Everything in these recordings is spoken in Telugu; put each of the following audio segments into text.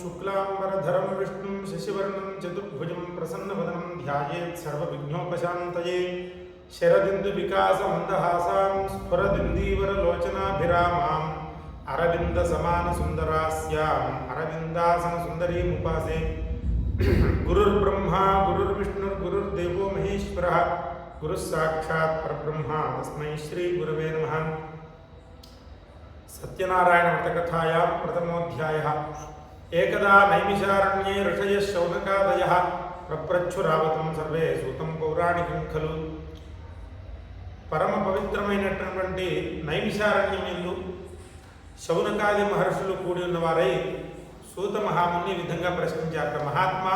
शुक्लांबरधरं विष्णुं शशिवर्णं चतुर्भुजं प्रसन्नवदनं ध्यायेत् सर्वविघ्नोपशान्तये शरदिन्दुविकासमन्दहासां स्फुरदिन्दीवरलोचनाभिरामाम् अरविन्दसमानसुन्दरास्याम् अरविन्दासनसुन्दरीमुपासे गुरुर्ब्रह्मा गुरुर्विष्णुर्गुरुर्देवो महेश्वरः गुरुः साक्षात् परब्रह्म तस्मै श्रीगुरवे नमः। सत्यनारायण व्रतकथायां प्रथमोऽध्यायः। एकदा नैमिषारण्ये ऋषयः शौनकादयः प्रप्रच्छुरावतं सर्वे सूतं पौराणिकं खलु। పరమ పవిత్రమైనటువంటి నైమిషారణ్యమందు శౌనకాది మహర్షులు కూడి ఉన్నవారై సూత మహాముని ఈ విధంగా ప్రశ్నించారు. మహాత్మా,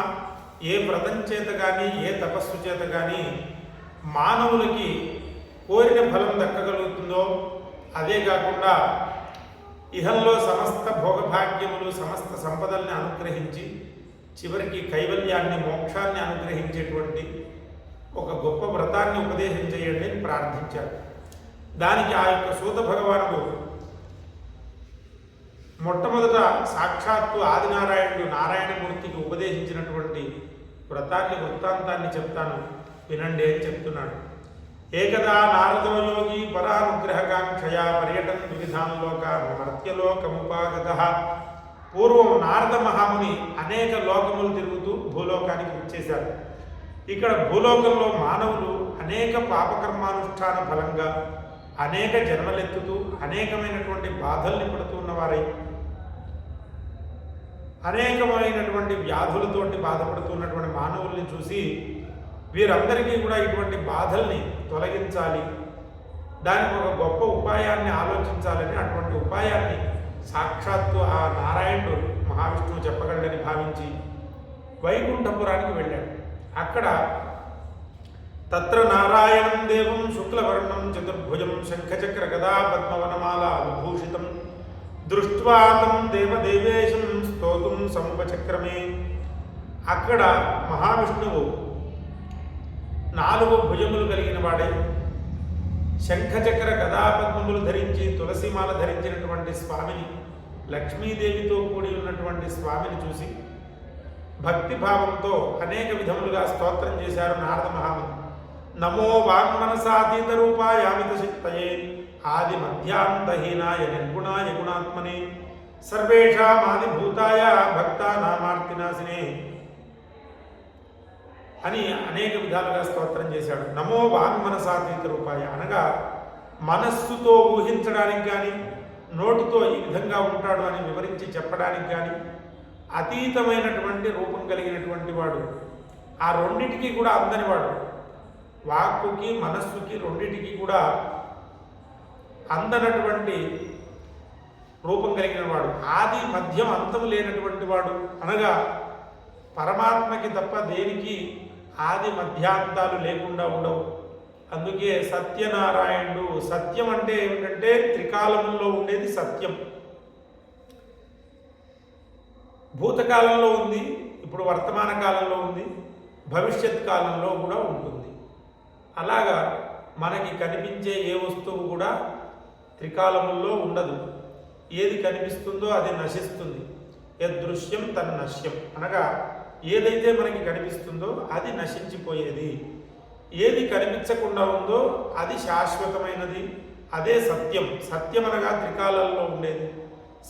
ఏ వ్రతం చేత కానీ ఏ తపస్సు చేత కానీ మానవులకి కోరిన ఫలం దక్కగలుగుతుందో అదే కాకుండా ఇహంలో సమస్త భోగభాగ్యములు సమస్త సంపదల్ని అనుగ్రహించి చివరికి కైవల్యాన్ని మోక్షాన్ని అనుగ్రహించేటువంటి ఒక గొప్ప వ్రతాన్ని ఉపదేశం చేయండి అని ప్రార్థించారు. దానికి ఆ యొక్క సూత భగవానుడు మొట్టమొదట సాక్షాత్తు ఆదినారాయణుడు నారాయణమూర్తికి ఉపదేశించినటువంటి వృత్తాంతాన్ని చెప్తాను వినండి అని చెప్తున్నాడు. ఏకదా నారదో యోగి పరానుగ్రహకాంక్షయా పర్యటన్ వివిధాన్లోకామర్త్యలోకముపాగతః. పూర్వం నారద మహాముని అనేక లోకములు తిరుగుతూ భూలోకానికి వచ్చేశారు. ఇక్కడ భూలోకంలో మానవులు అనేక పాపకర్మానుష్ఠాన ఫలంగా అనేక జన్మలెత్తుతూ అనేకమైనటువంటి బాధల్ని పడుతున్నవారై అనేకమైనటువంటి వ్యాధులతోటి బాధపడుతున్నటువంటి మానవుల్ని చూసి వీరందరికీ కూడా ఇటువంటి బాధల్ని తొలగించాలి, దానికి ఒక గొప్ప ఉపాయాన్ని ఆలోచించాలని అటువంటి ఉపాయాన్ని సాక్షాత్తు ఆ నారాయణుడు మహావిష్ణువు చెప్పగలడని భావించి వైకుంఠపురానికి వెళ్ళాడు. అక్కడ తత్ర నారాయణం దేవం శుక్లవర్ణం చతుర్భుజం శంఖచక్ర గదా పద్మవనమాల విభూషితం దృష్ట్వా తం దేవదేవేశం స్తోతుం సముపచక్రమే. అక్కడ మహావిష్ణువు 4 భుజములు కలిగిన వాడై శంఖచక్ర గదాపద్మములు ధరించి తులసిమాల ధరించినటువంటి స్వామిని, లక్ష్మీదేవితో కూడి ఉన్నటువంటి స్వామిని చూసి భక్తిభావంతో అనేక విధములుగా స్తోత్రం చేశారు నారద మహాముని. నమో వాంగ్మనసాతీత రూపాయ అమిత శక్తయే ఆది మధ్యాంతహీనాయ నిర్గుణాయ గుణాత్మనే సర్వేషామాదిభూతాయ భక్తానామార్తినాశినే అని అనేక విధాలుగా స్తోత్రం చేశాడు. నమో వాంగ్మనసాతీత రూపాయ అనగా మనస్సుతో ఊహించడానికి కానీ నోటితో ఈ విధంగా ఉంటాడు అని వివరించి చెప్పడానికి కానీ అతీతమైనటువంటి రూపం కలిగినటువంటి వాడు, ఆ రెండిటికి కూడా అందనివాడు. వాక్కుకి మనస్సుకి రెండిటికి కూడా అందనటువంటి రూపం కలిగిన వాడు, ఆది మధ్యం అంతం లేనటువంటి వాడు అనగా పరమాత్మకి తప్ప దేనికి ఆది మధ్యాంతాలు లేకుండా ఉండవు. అందుకే సత్యనారాయణుడు. సత్యం అంటే ఏమిటంటే త్రికాలంలో ఉండేది సత్యం. భూతకాలంలో ఉంది, ఇప్పుడు వర్తమాన కాలంలో ఉంది, భవిష్యత్ కాలంలో కూడా ఉంటుంది. అలాగా మనకి కనిపించే ఏ వస్తువు కూడా త్రికాలముల్లో ఉండదు. ఏది కనిపిస్తుందో అది నశిస్తుంది. యదృశ్యం తన్నశ్యం అనగా ఏదైతే మనకి కనిపిస్తుందో అది నశించిపోయేది, ఏది కనిపించకుండా ఉందో అది శాశ్వతమైనది, అదే సత్యం. సత్యం అనగా త్రికాలంలో ఉండేది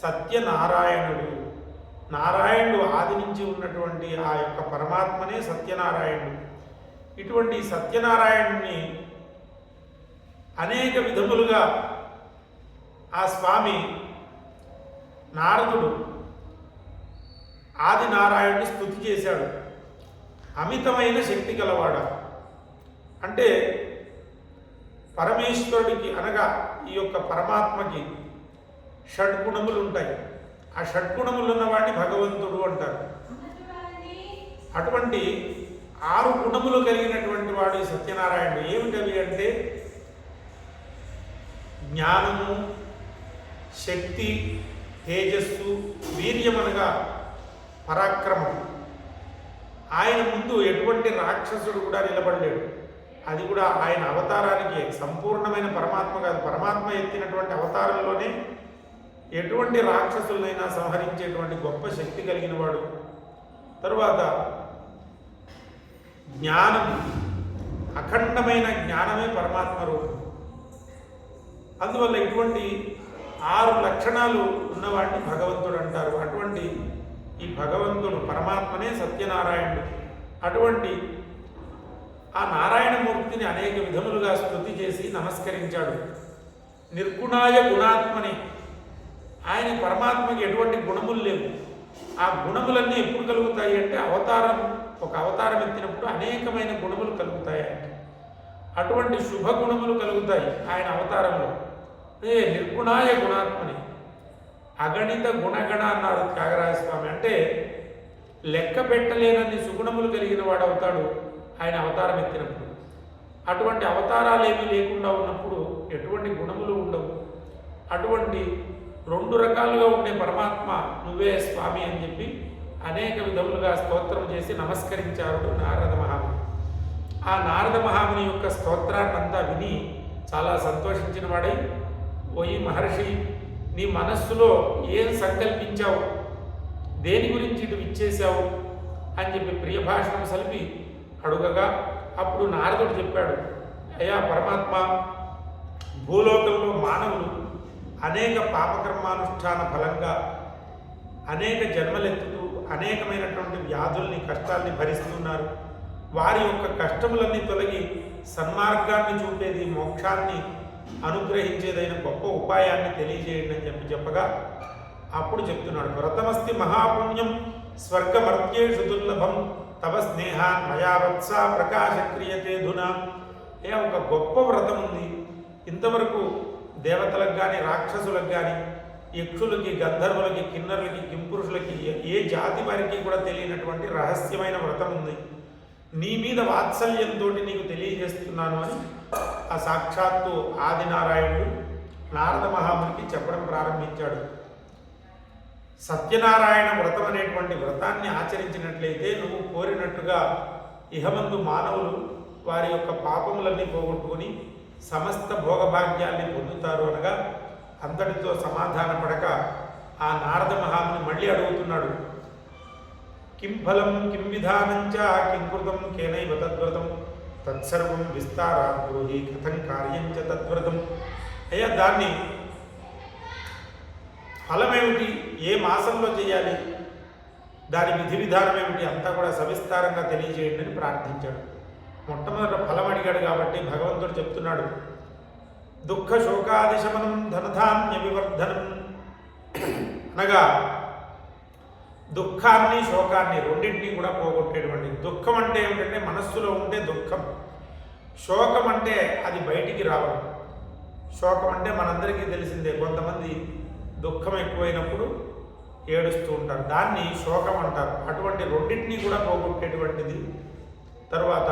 సత్యనారాయణుడు. నారాయణుడు ఆది నుంచి ఉన్నటువంటి ఆ యొక్క పరమాత్మనే సత్యనారాయణుడు. ఇటువంటి సత్యనారాయణుని అనేక విధములుగా ఆ స్వామి నారదుడు ఆది నారాయణుని స్తుతి చేశాడు. అమితమైన శక్తి గలవాడ అంటే పరమేశ్వరుడికి అనగా ఈ యొక్క పరమాత్మకి షడ్గుణములు ఉంటాయి. ఆ షడ్గుణములు ఉన్నవాడిని భగవంతుడు అంటారు. అటువంటి 6 గుణములు కలిగినటువంటి వాడు సత్యనారాయణుడు. ఏమిటవి అంటే జ్ఞానము, శక్తి, తేజస్సు, వీర్యమనగా పరాక్రమం. ఆయన ముందు ఎటువంటి రాక్షసుడు కూడా నిలబడలేడు. అది కూడా ఆయన అవతారానికి సంపూర్ణమైన పరమాత్మ కాదు, పరమాత్మ ఎత్తినటువంటి అవతారంలోనే ఎటువంటి రాక్షసులనైనా సంహరించేటువంటి గొప్ప శక్తి కలిగిన వాడు. తరువాత జ్ఞానం, అఖండమైన జ్ఞానమే పరమాత్మ రూపం. అందువల్ల ఇటువంటి 6 లక్షణాలు ఉన్నవాడిని భగవంతుడు అంటారు. అటువంటి ఈ భగవంతుడు పరమాత్మనే సత్యనారాయణుడు. అటువంటి ఆ నారాయణమూర్తిని అనేక విధములుగా స్తుతి చేసి నమస్కరించాడు. నిర్గుణాయ గుణాత్మని, ఆయన పరమాత్మకి ఎటువంటి గుణములు లేవు. ఆ గుణములన్నీ ఎప్పుడు కలుగుతాయి అంటే ఒక అవతారం ఎత్తినప్పుడు అనేకమైన గుణములు కలుగుతాయి ఆయనకి. అటువంటి శుభ గుణములు కలుగుతాయి ఆయన అవతారంలో. నిర్గుణాయ గుణాత్మని, అగణిత గుణగణ అన్నారు త్యాగరాజస్వామి. అంటే లెక్క పెట్టలేనన్ని సుగుణములు కలిగిన వాడు అవుతాడు ఆయన అవతారం ఎత్తినప్పుడు. అటువంటి అవతారాలు ఏమీ లేకుండా ఉన్నప్పుడు ఎటువంటి గుణములు ఉండవు. అటువంటి 2 రకాలుగా ఉండే పరమాత్మ నువ్వే స్వామి అని చెప్పి అనేక విధములుగా స్తోత్రం చేసి నమస్కరించారు నారద మహాముని. ఆ నారద మహాముని యొక్క స్తోత్రాన్నంతా విని చాలా సంతోషించిన వాడై, ఓయి మహర్షి, నీ మనస్సులో ఏం సంకల్పించావు, దేని గురించి ఇటు ఇచ్చేశావు అని చెప్పి ప్రియభాషణం సలిపి అడుగగా అప్పుడు నారదుడు చెప్పాడు, అయ్యా పరమాత్మ, భూలోకంలో మానవులు అనేక పాపకర్మానుష్ఠాన ఫలంగా అనేక జన్మలెత్తుతూ అనేకమైనటువంటి వ్యాధుల్ని, కష్టాల్ని భరిస్తున్నారు. వారి యొక్క కష్టములన్నీ తొలగి సన్మార్గాన్ని చూపేది, మోక్షాన్ని అనుగ్రహించేదైన గొప్ప ఉపాయాన్ని తెలియజేయండి అని చెప్పగా అప్పుడు చెప్తున్నాడు, వ్రతమస్తి మహాపుణ్యం స్వర్గమర్త్యేషు దుర్లభం తవ స్నేహాన్ మయా వత్స ప్రకాశక్రియతేధునా. ఒక గొప్ప వ్రతం ఉంది. ఇంతవరకు దేవతలకు కానీ రాక్షసులకు కానీ యక్షులకి, గంధర్వులకి, కిన్నరులకి, కింపురుషులకి, ఏ జాతి వారికి కూడా తెలియనటువంటి రహస్యమైన వ్రతం ఉంది. నీ మీద వాత్సల్యంతో నీకు తెలియజేస్తున్నాను అని ఆ సాక్షాత్తు ఆదినారాయణుడు నారద మహామునికి చెప్పడం ప్రారంభించాడు. సత్యనారాయణ వ్రతం అనేటువంటి వ్రతాన్ని ఆచరించినట్లయితే నువ్వు కోరినట్టుగా ఇహమందు మానవులు వారి యొక్క పాపములన్నీ పోగొట్టుకుని సమస్త భోగభాగ్యాల్ని పొందుతారు అనగా అంతటితో సమాధానపడక ఆ నారద మహాముని మళ్ళీ అడుగుతున్నాడు, కిం ఫలం కిం విధానంచ కిం కృతం కేనైవ తద్వ్రతం తత్సర్వం విస్తారా బ్రూహి కథం కార్యంచ తద్వ్రతం. అయ్యా, దాన్ని ఫలమేమిటి, ఏ మాసంలో చేయాలి, దాని విధి విధానం ఏమిటి అంతా కూడా సవిస్తారంగా తెలియజేయండి అని ప్రార్థించాడు. మొట్టమొదట ఫలం అడిగాడు కాబట్టి భగవంతుడు చెప్తున్నాడు, దుఃఖ శోకాదిశమనం ధనధాన్య వివర్ధనం. అనగా దుఃఖాన్ని, శోకాన్ని రెండింటినీ కూడా పోగొట్టేటువంటి. దుఃఖం అంటే ఏమిటంటే మనస్సులో ఉండే దుఃఖం. శోకం అంటే అది బయటికి రావడం. శోకం అంటే మనందరికీ తెలిసిందే, కొంతమంది దుఃఖం ఎక్కువైనప్పుడు ఏడుస్తూ ఉంటారు, దాన్ని శోకం అంటారు. అటువంటి రెండింటినీ కూడా పోగొట్టేటువంటిది. తరువాత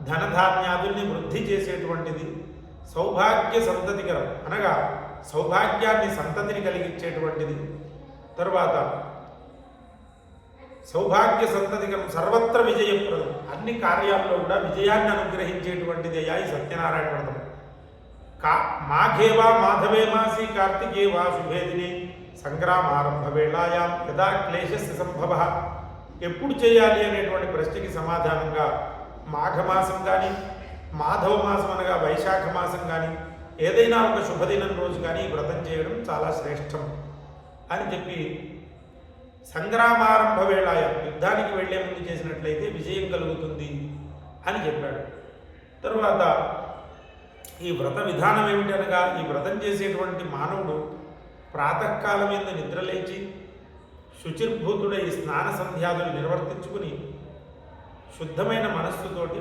ధనధాన్యాదుల్ని వృద్ధి చేసేటువంటిది. సౌభాగ్య సంతతికరం, అనగా సౌభాగ్యాన్ని, సంతతిని కలిగించేటువంటిది. తరువాత సౌభాగ్య సంతతికరం సర్వత్ర విజయప్రదం, అన్ని కార్యాల్లో కూడా విజయాన్ని అనుగ్రహించేటువంటిది అయ్యా ఈ సత్యనారాయణ వ్రతం. మాఘేవా మాధవే మాసి కార్తికేవా శుభేదిని సంగ్రామారంభ వేళాయాం యదా క్లేశస్య సంభవ. ఎప్పుడు చేయాలి అనేటువంటి ప్రశ్నకి సమాధానంగా మాఘమాసం కానీ, మాధవ మాసం అనగా వైశాఖ మాసం కానీ, ఏదైనా ఒక శుభదినం రోజు కానీ ఈ వ్రతం చేయడం చాలా శ్రేష్టం అని చెప్పి, సంగ్రామారంభ వేళాయాం యుద్ధానికి వెళ్లే ముందు చేసినట్లయితే విజయం కలుగుతుంది అని చెప్పాడు. తరువాత ఈ వ్రత విధానం ఏమిటి అనగా, ఈ వ్రతం చేసేటువంటి మానవుడు ప్రాతకాలం మీద నిద్రలేచి శుచిర్భూతుడై స్నాన సంధ్యాదులు నిర్వర్తించుకుని శుద్ధమైన మనస్సుతోటి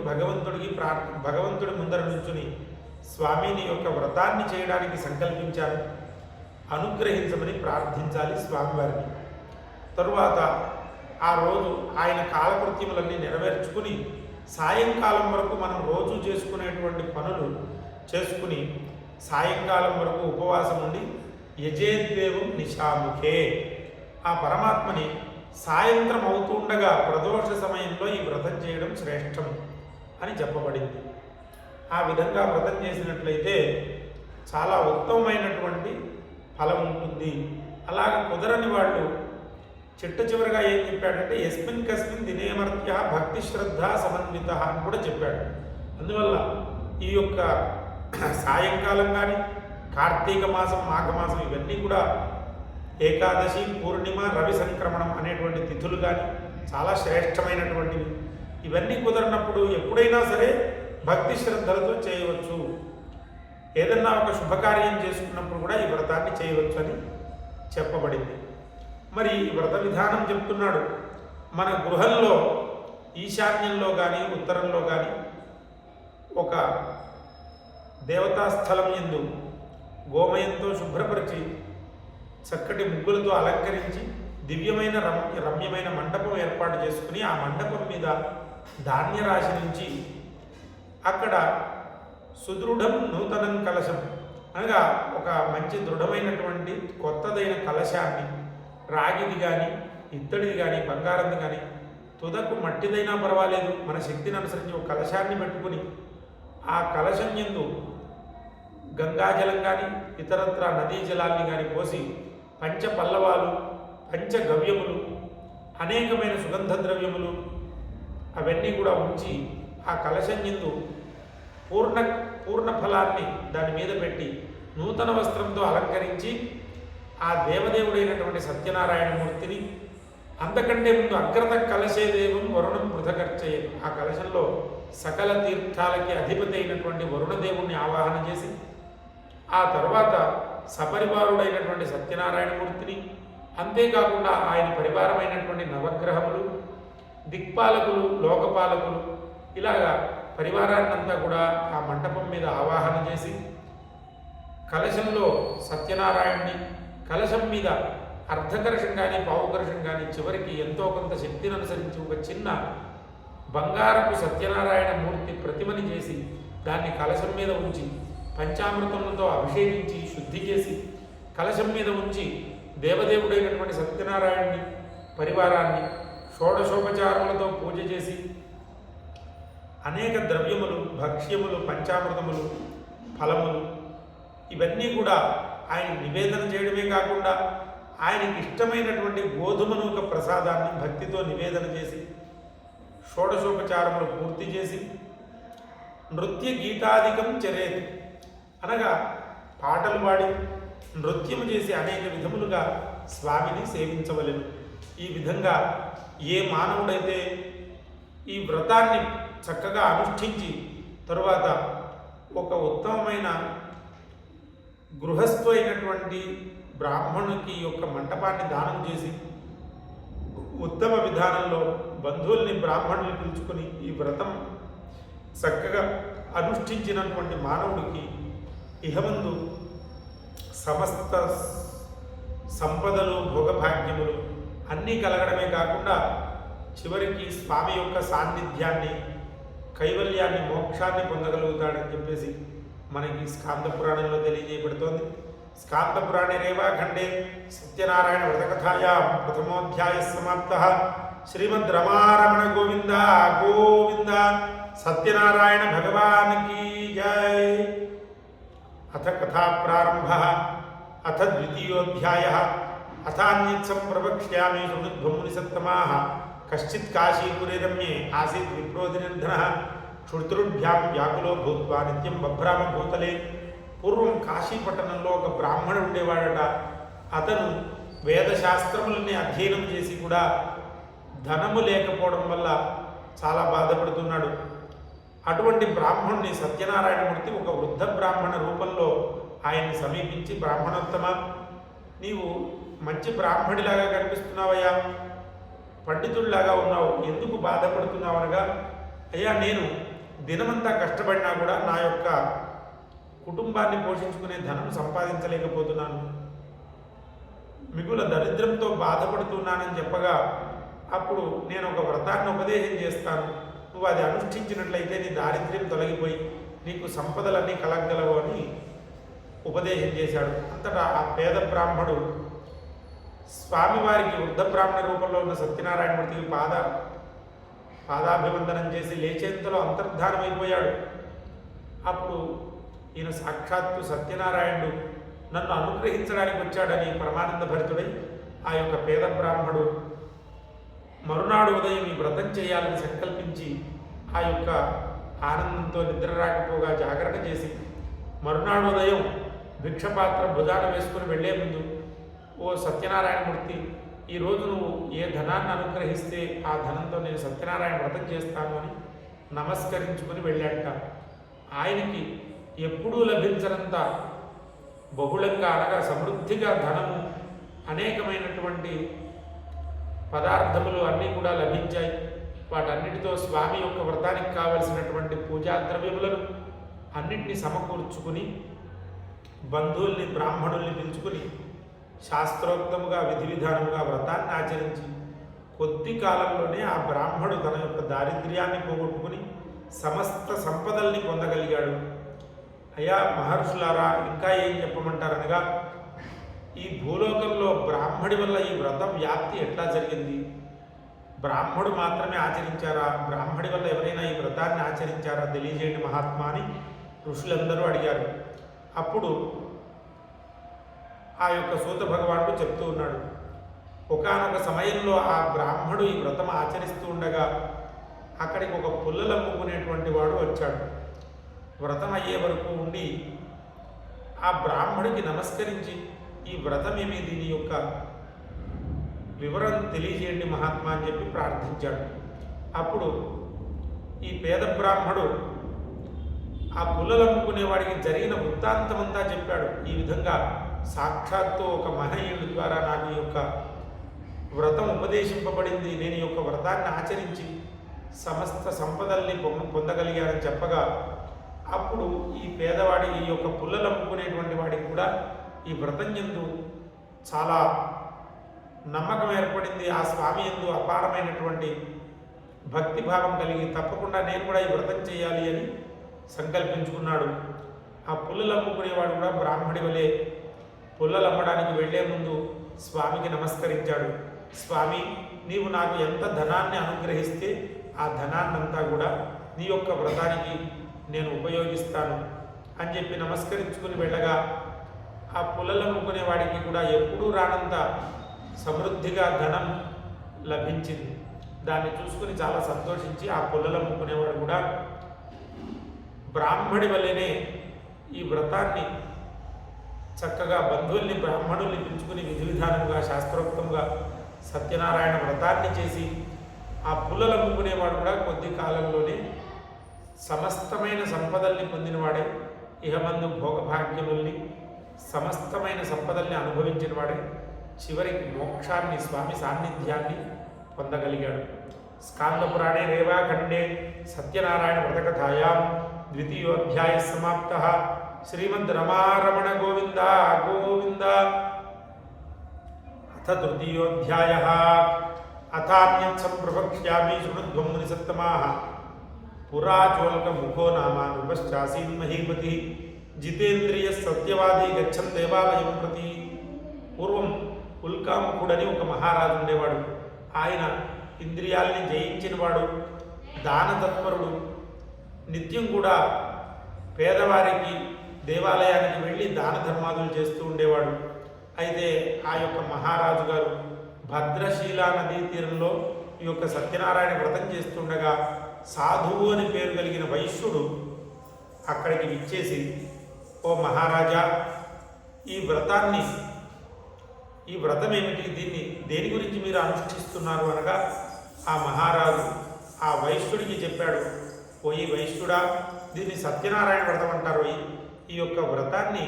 భగవంతుడి ముందర నుంచుని స్వామిని యొక్క వ్రతాన్ని చేయడానికి సంకల్పించారు, అనుగ్రహించమని ప్రార్థించాలి స్వామివారిని. తరువాత ఆ రోజు ఆయన కాలకృత్యములన్నీ నెరవేర్చుకుని సాయంకాలం వరకు మనం రోజు చేసుకునేటువంటి పనులు చేసుకుని సాయంకాలం వరకు ఉపవాసం ఉండి యజేద్దేవం నిశాముఖే, ఆ పరమాత్మని సాయంత్రం అవుతుండగా ప్రదోష సమయంలో ఈ వ్రతం చేయడం శ్రేష్టం అని చెప్పబడింది. ఆ విధంగా వ్రతం చేసినట్లయితే చాలా ఉత్తమమైనటువంటి ఫలం ఉంటుంది అలాగ కుదరని వాళ్ళు చిట్ట చివరిగా ఏం చెప్పాడంటే యస్మిన్ కస్మిన్ దినేమర్త్య భక్తి శ్రద్ధ సమన్విత అని కూడా చెప్పాడు. అందువల్ల ఈ యొక్క సాయంకాలం కానీ కార్తీక మాసం మాఘమాసం ఇవన్నీ కూడా ఏకాదశి పూర్ణిమ రవి సంక్రమణం అనేటువంటి తిథులు కానీ చాలా శ్రేష్టమైనటువంటివి. ఇవన్నీ కుదరినప్పుడు ఎప్పుడైనా సరే భక్తి శ్రద్ధలతో చేయవచ్చు. ఏదన్నా ఒక శుభకార్యం చేసుకున్నప్పుడు కూడా ఈ వ్రతాన్ని చేయవచ్చు అని చెప్పబడింది. మరి ఈ వ్రత విధానం చెప్తున్నాడు. మన గృహంలో ఈశాన్యంలో కానీ ఉత్తరంలో కానీ ఒక దేవతాస్థలం యందు గోమయంతో శుభ్రపరిచి చక్కటి ముగ్గులతో అలంకరించి దివ్యమైన రమ్యమైన మండపం ఏర్పాటు చేసుకుని ఆ మండపం మీద ధాన్యరాశి నుంచి అక్కడ సుదృఢం నూతనం కలశం అనగా ఒక మంచి దృఢమైనటువంటి కొత్తదైన కలశాన్ని రాగిది కానీ ఇత్తడిది కానీ బంగారంది కానీ తుదకు మట్టిదైనా పర్వాలేదు మన శక్తిని అనుసరించి ఒక కలశాన్ని పెట్టుకుని ఆ కలశం యందు గంగాజలం కానీ ఇతరత్ర నదీ జలాన్ని కానీ పోసి పంచ పల్లవాలు పంచగవ్యములు అనేకమైన సుగంధ ద్రవ్యములు అవన్నీ కూడా ఉంచి ఆ కలశం యందు పూర్ణ ఫలాన్ని దాని మీద పెట్టి నూతన వస్త్రంతో అలంకరించి ఆ దేవదేవుడైనటువంటి సత్యనారాయణమూర్తిని అంతకంటే ముందు అగ్రత కలశే దేవం వరుణం పృథకర్చయం ఆ కలశంలో సకల తీర్థాలకి అధిపతి అయినటువంటి వరుణదేవుణ్ణి ఆవాహన చేసి ఆ తర్వాత సపరివారుడైనటువంటి సత్యనారాయణమూర్తిని అంతేకాకుండా ఆయన పరివారమైనటువంటి నవగ్రహములు దిక్పాలకులు లోకపాలకులు ఇలాగా పరివారాన్నంతా కూడా ఆ మంటపం మీద ఆవాహన చేసి కలశంలో సత్యనారాయణుని కలశం మీద అర్ధకలశం కానీ పావుకలశం కానీ చివరికి ఎంతో కొంత శక్తిని అనుసరించి ఒక చిన్న బంగారపు సత్యనారాయణ మూర్తి ప్రతిమని చేసి దాన్ని కలశం మీద ఉంచి పంచామృతములతో అభిషేకించి శుద్ధి చేసి కలశం మీద ఉంచి దేవదేవుడైనటువంటి సత్యనారాయణుని పరివారాన్ని షోడశోపచారములతో పూజ చేసి అనేక ద్రవ్యములు భక్ష్యములు పంచామృతములు ఫలములు ఇవన్నీ కూడా ఆయన నివేదన చేయడమే కాకుండా ఆయనకి ఇష్టమైనటువంటి గోధుమను ఒక ప్రసాదాన్ని భక్తితో నివేదన చేసి షోడశోపచారములు పూర్తి చేసి నృత్య గీతాధికం చరేది అనగా పాటలు పాడి నృత్యము చేసి అనేక విధములుగా స్వామిని సేవించవలెను. ఈ విధంగా ఏ మానవుడైతే ఈ వ్రతాన్ని చక్కగా అనుష్ఠించి తరువాత ఒక ఉత్తమమైన గృహస్థు అయినటువంటి బ్రాహ్మణునికి యొక్క మంటపాన్ని దానం చేసి ఉత్తమ విధానంలో బంధువుల్ని బ్రాహ్మణుల్ని పిలుచుకొని ఈ వ్రతం చక్కగా అనుష్ఠించినటువంటి మానవుడికి ఇహమందు సమస్త సంపదలు భోగభాగ్యములు అన్నీ కలగడమే కాకుండా చివరికి స్వామి యొక్క సాన్నిధ్యాన్ని కైవల్యాన్ని మోక్షాన్ని పొందగలుగుతాడని చెప్పేసి మనకి స్కాంద పురాణంలో తెలియజేయబడుతోంది. స్కాంద పురాణే రేవాఖండే సత్యనారాయణ వ్రతకథాయా ప్రథమోధ్యాయ సమాప్త. శ్రీమద్ రమారమణ గోవింద గోవింద. సత్యనారాయణ భగవాన్ కీ జై. అథ కథా ప్రారంభ. అథ ద్వితీయోధ్యాయ. అథాన్యత్సం ప్రవక్ష్యామి శృణుధ్వముని సత్తమాః. కశ్చిత్ కాశీపురే రమ్యే ఆసీత్ విప్రోదినిర్ధనః. క్షుద్రుభ్యాం వ్యాకులో భూత్వా నిత్యం బభ్రామ భూతలే. పూర్వం కాశీపట్టణంలో ఒక బ్రాహ్మణుడు ఉండేవాడట. అతను వేదశాస్త్రములని అధ్యయనం చేసి కూడా ధనము లేకపోవడం వల్ల చాలా బాధపడుతున్నాడు. అటువంటి బ్రాహ్మణుని సత్యనారాయణమూర్తి ఒక వృద్ధ బ్రాహ్మణ రూపంలో ఆయన్ని సమీపించి, బ్రాహ్మణోత్తమ, నీవు మంచి బ్రాహ్మడిలాగా కనిపిస్తున్నావయ్యా, పండితుడిలాగా ఉన్నావు, ఎందుకు బాధపడుతున్నావు అనగా, అయ్యా నేను దినమంతా కష్టపడినా కూడా నా యొక్క కుటుంబాన్ని పోషించుకునే ధనం సంపాదించలేకపోతున్నాను, మిగుల దరిద్రంతో బాధపడుతున్నానని చెప్పగా, అప్పుడు నేను ఒక వ్రతాన్ని ఉపదేశం చేస్తాను, నువ్వు అది అనుష్ఠించినట్లయితే నీ దారిద్ర్యం తొలగిపోయి నీకు సంపదలన్నీ కలగలవు అని ఉపదేశం చేశాడు. అంతటా ఆ పేద బ్రాహ్మడు స్వామివారికి వృద్ధ బ్రాహ్మణ రూపంలో ఉన్న సత్యనారాయణమూర్తికి పాదాభివందనం చేసి లేచేంతలో అంతర్ధానమైపోయాడు. అప్పుడు ఈయన సాక్షాత్తు సత్యనారాయణుడు నన్ను అనుగ్రహించడానికి వచ్చాడని పరమానంద భరితుడై ఆ యొక్క పేద బ్రాహ్మడు మరునాడు ఉదయం ఈ వ్రతం చేయాలని సంకల్పించి ఆ యొక్క ఆనందంతో నిద్ర రాకపోగా జాగరణ చేసి మరునాడు ఉదయం భిక్షపాత్ర భుజాన వేసుకుని వెళ్లే ముందు, ఓ సత్యనారాయణమూర్తి, ఈరోజు నువ్వు ఏ ధనాన్ని అనుగ్రహిస్తే ఆ ధనంతో నేను సత్యనారాయణ వ్రతం చేస్తాను అని నమస్కరించుకుని వెళ్ళాట. ఆయనకి ఎప్పుడూ లభించనంత బహుళంగా అనగా సమృద్ధిగా ధనము, అనేకమైనటువంటి పదార్థములు అన్నీ కూడా లభించాయి. వాటన్నిటితో స్వామి యొక్క వ్రతానికి కావలసినటువంటి పూజా ద్రవ్యములను అన్నింటినీ సమకూర్చుకుని బంధువుల్ని బ్రాహ్మణుల్ని పిలుచుకుని శాస్త్రోక్తముగా విధి విధానముగా వ్రతాన్ని ఆచరించి కొద్ది కాలంలోనే ఆ బ్రాహ్మడు తన యొక్క దారిద్ర్యాన్ని పోగొట్టుకుని సమస్త సంపదల్ని పొందగలిగాడు. అయ్యా మహర్షులారా, ఇంకా ఏం చెప్పమంటారనగా, ఈ భూలోకంలో బ్రాహ్మడి వల్ల ఈ వ్రతం వ్యాప్తి ఎట్లా జరిగింది? బ్రాహ్మడు మాత్రమే ఆచరించారా? బ్రాహ్మడి వల్ల ఎవరైనా ఈ వ్రతాన్ని ఆచరించారా? తెలియజేయండి మహాత్మా అని ఋషులందరూ అడిగారు. అప్పుడు ఆ యొక్క సూత భగవానుడు చెప్తూ ఉన్నాడు, ఒకానొక సమయంలో ఆ బ్రాహ్మడు ఈ వ్రతం ఆచరిస్తూ ఉండగా అక్కడికి ఒక పుల్లలు అమ్ముకునేటువంటి వాడు వచ్చాడు. వ్రతం అయ్యే వరకు ఉండి ఆ బ్రాహ్మడికి నమస్కరించి, ఈ వ్రతం ఏమి, దీని యొక్క వివరం తెలియజేయండి మహాత్మా అని చెప్పి ప్రార్థించాడు. అప్పుడు ఈ పేద బ్రాహ్మడు ఆ పుల్లలు అమ్ముకునేవాడికి జరిగిన వృత్తాంతమంతా చెప్పాడు. ఈ విధంగా సాక్షాత్తు ఒక మహనీయుడి ద్వారా నాకు ఈ యొక్క వ్రతం ఉపదేశింపబడింది, నేను ఈ యొక్క వ్రతాన్ని ఆచరించి సమస్త సంపదల్ని పొందగలిగానని చెప్పగా, అప్పుడు ఈ పేదవాడి, ఈ యొక్క పుల్లలు అమ్ముకునేటువంటి వాడికి కూడా ఈ వ్రతం యందు చాలా నమ్మకం ఏర్పడింది. ఆ స్వామి యందు అపారమైనటువంటి భక్తిభావం కలిగి తప్పకుండా నేను కూడా ఈ వ్రతం చేయాలి అని సంకల్పించుకున్నాడు. ఆ పుల్లలు అమ్ముకునేవాడు కూడా బ్రాహ్మడి వలె పుల్లలు అమ్మడానికి వెళ్లే ముందు స్వామికి నమస్కరించాడు. స్వామి, నీవు నాకు ఎంత ధనాన్ని అనుగ్రహిస్తే ఆ ధనాన్నంతా కూడా నీ యొక్క వ్రతానికి నేను ఉపయోగిస్తాను అని చెప్పి నమస్కరించుకుని వెళ్ళగా, ఆ పుల్లలు అమ్ముకునే వాడికి కూడా ఎప్పుడూ రానంత సమృద్ధిగా ధనం లభించింది. దాన్ని చూసుకుని చాలా సంతోషించి ఆ పుల్లలు అమ్ముకునేవాడు కూడా బ్రాహ్మడి వల్లనే ఈ వ్రతాన్ని చక్కగా బంధువుల్ని బ్రాహ్మణుల్ని పిలుచుకుని విధి విధానంగా శాస్త్రోక్తంగా సత్యనారాయణ వ్రతాన్ని చేసి ఆ పుల్లలు అమ్ముకునేవాడు కూడా కొద్ది కాలంలోనే సమస్తమైన సంపదల్ని పొందినవాడే, ఇహమందు భోగభాగ్యముల్ని సమస్తమైన సంపదల్ని అనుభవించిన వాడే చివరికి మోక్షాన్ని, స్వామి సాన్నిధ్యాన్ని పొందగలిగాడు. స్కాంద పురాణే రేవాఖండే సత్యనారాయణ వ్రతకథాయాం ద్వితీయోధ్యాయ సమాప్త. శ్రీమద్ రమారమణ గోవింద గోవింద. అథ తృతీయోధ్యాయ. అథాన్యత్ సంప్రవక్ష్యామి శృణుధ్వం మునిసత్తమాః. పురాచోల్క ముఖో నామ నృపశ్చాసీన్ మహీపతి. జితేంద్రియ సత్యవాది గచ్చన్ దేవాలయం ప్రతి. పూర్వం ఉల్కాముఖుడని ఒక మహారాజు ఉండేవాడు. ఆయన ఇంద్రియాల్ని జయించినవాడు, దానతత్పరుడు. నిత్యం కూడా పేదవారికి దేవాలయానికి వెళ్ళి దాన ధర్మాదులు చేస్తూ ఉండేవాడు. అయితే ఆ యొక్క మహారాజు గారు భద్రశీలా నదీ తీరంలో ఈ యొక్క సత్యనారాయణ వ్రతం చేస్తుండగా సాధువు అని పేరు కలిగిన వైశ్యుడు అక్కడికి విచ్చేసి, ఓ మహారాజా, ఈ వ్రతం ఏమిటి, దీన్ని దేని గురించి మీరు అనుష్ఠిస్తున్నారు అనగా, ఆ మహారాజు ఆ వైశ్యుడికి చెప్పాడు, ఓ ఈ వైశ్యుడా, దీన్ని సత్యనారాయణ వ్రతం అంటారు. ఈ యొక్క వ్రతాన్ని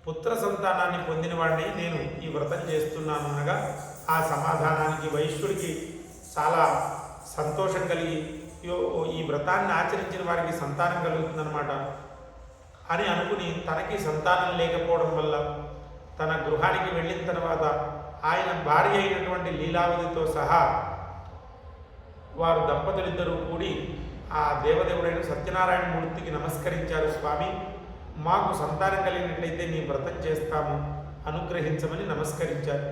పుత్ర సంతానాన్ని పొందిన వాడిని నేను ఈ వ్రతం చేస్తున్నాను అనగా, ఆ సమాధానానికి వైశ్యుడికి చాలా సంతోషం కలిగి, ఈ వ్రతాన్ని ఆచరించిన వారికి సంతానం కలుగుతుందన్నమాట అని అనుకుని, తనకి సంతానం లేకపోవడం వల్ల తన గృహానికి వెళ్ళిన తర్వాత ఆయన భార్య అయినటువంటి లీలావతితో సహా వారు దంపతులిద్దరూ కూడి ఆ దేవదేవుడైన సత్యనారాయణ మూర్తికి నమస్కరించారు. స్వామి, మాకు సంతానం కలిగినట్లయితే నీ వ్రతం చేస్తాము, అనుగ్రహించమని నమస్కరించారు.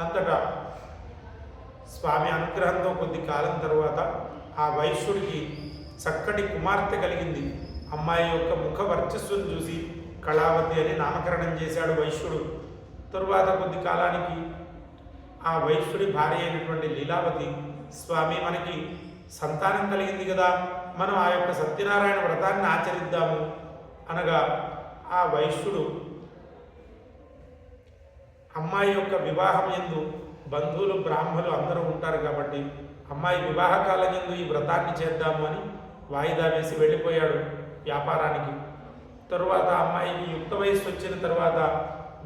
అంతటా స్వామి అనుగ్రహంతో కొద్ది కాలం తరువాత ఆ వైశ్యుడికి చక్కటి కుమార్తె కలిగింది. అమ్మాయి యొక్క ముఖ వర్చస్సును చూసి కళావతి అని నామకరణం చేశాడు వైశ్యుడు. తరువాత కొద్ది కాలానికి ఆ వైశ్యుడి భార్య అయినటువంటి లీలావతి, స్వామి మనకి సంతానం కలిగింది కదా, మనం ఆ యొక్క సత్యనారాయణ వ్రతాన్ని ఆచరిద్దాము అనగా ఆ వైశ్యుడు అమ్మాయి యొక్క వివాహం యందు బంధువులు బ్రాహ్మలు అందరూ ఉంటారు కాబట్టి అమ్మాయి వివాహ కాలం యందు ఈ వ్రతాన్ని చేద్దాము అని వాయిదా వేసి వెళ్ళిపోయాడు వ్యాపారానికి. తరువాత అమ్మాయికి యుక్త వయస్సు వచ్చిన తర్వాత